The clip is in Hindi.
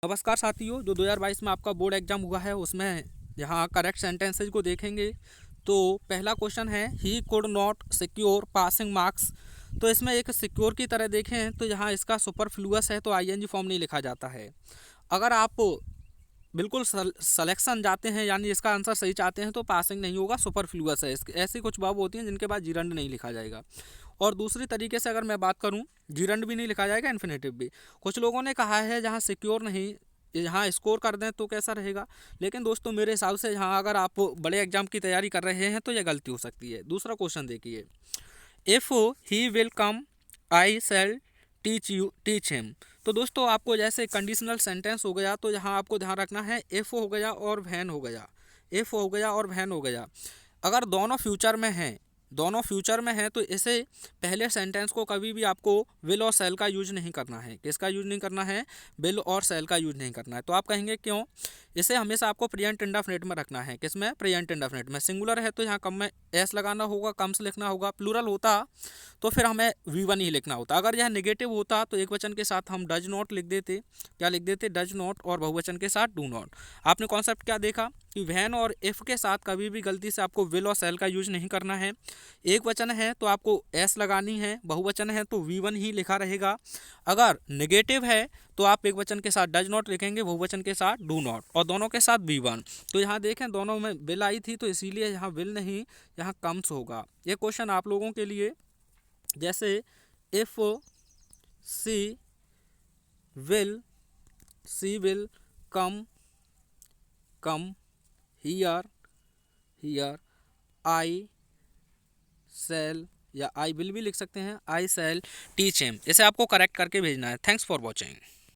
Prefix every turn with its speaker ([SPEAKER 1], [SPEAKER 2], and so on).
[SPEAKER 1] नमस्कार साथियों, जो 2022 में आपका बोर्ड एग्जाम हुआ है उसमें यहाँ करेक्ट सेंटेंसेज को देखेंगे तो पहला क्वेश्चन है he could not secure passing marks. तो इसमें एक सिक्योर की तरह देखें तो यहाँ इसका सुपरफ्लुअस है तो आईएनजी फॉर्म नहीं लिखा जाता है। अगर आप बिल्कुल सलेक्शन जाते हैं यानी इसका आंसर सही चाहते हैं तो पासिंग नहीं होगा, सुपरफ्लुअस है। ऐसी कुछ वर्ब होती हैं जिनके बाद जीरंड नहीं लिखा जाएगा। और दूसरी तरीके से अगर मैं बात करूं, जीरंड भी नहीं लिखा जाएगा, इन्फिनेटिव भी। कुछ लोगों ने कहा है जहां सिक्योर नहीं, यहाँ स्कोर कर दें तो कैसा रहेगा, लेकिन दोस्तों मेरे हिसाब से यहाँ अगर आप बड़े एग्जाम की तैयारी कर रहे हैं तो यह गलती हो सकती है। दूसरा क्वेश्चन देखिए, if he will come I shall teach him. तो दोस्तों आपको जैसे कंडीशनल सेंटेंस हो गया तो यहाँ आपको ध्यान रखना है इफ़ हो गया और वैन हो गया, इफ़ हो गया और वैन हो गया। अगर दोनों फ्यूचर में हैं तो इसे पहले सेंटेंस को कभी भी आपको विल और सेल का यूज नहीं करना है। किसका यूज नहीं करना है? विल और सेल का यूज नहीं करना है। तो आप कहेंगे क्यों? इसे हमेशा आपको प्रेजेंट इंडेफिनिट में रखना है। किसमें? प्रेजेंट इंडेफिनिट में। सिंगुलर है तो यहाँ कम में एस लगाना होगा, कम्स लिखना होगा। प्लूरल होता तो फिर हमें वी1 ही लिखना होता। अगर यह नेगेटिव होता तो एक वचन के साथ हम डज नॉट लिख देते। क्या लिख देते? डज नॉट, और बहुवचन के साथ डू नॉट। आपने कॉन्सेप्ट क्या देखा कि वैन और इफ़ के साथ कभी भी गलती से आपको विल और सेल का यूज नहीं करना है। एक वचन है तो आपको एस लगानी है, बहुवचन है तो वी1 ही लिखा रहेगा। अगर नेगेटिव है तो आप एक वचन के साथ डज नॉट लिखेंगे, बहुवचन के साथ डू नॉट, और दोनों के साथ वी1। तो यहाँ देखें दोनों में विल आई थी तो इसीलिए यहाँ विल नहीं, यहाँ कम्स होगा। ये क्वेश्चन आप लोगों के लिए, जैसे if she will come here I sell, या आई विल भी लिख सकते हैं, आई सेल टीच हिम। इसे आपको करेक्ट करके भेजना है। Thanks for watching.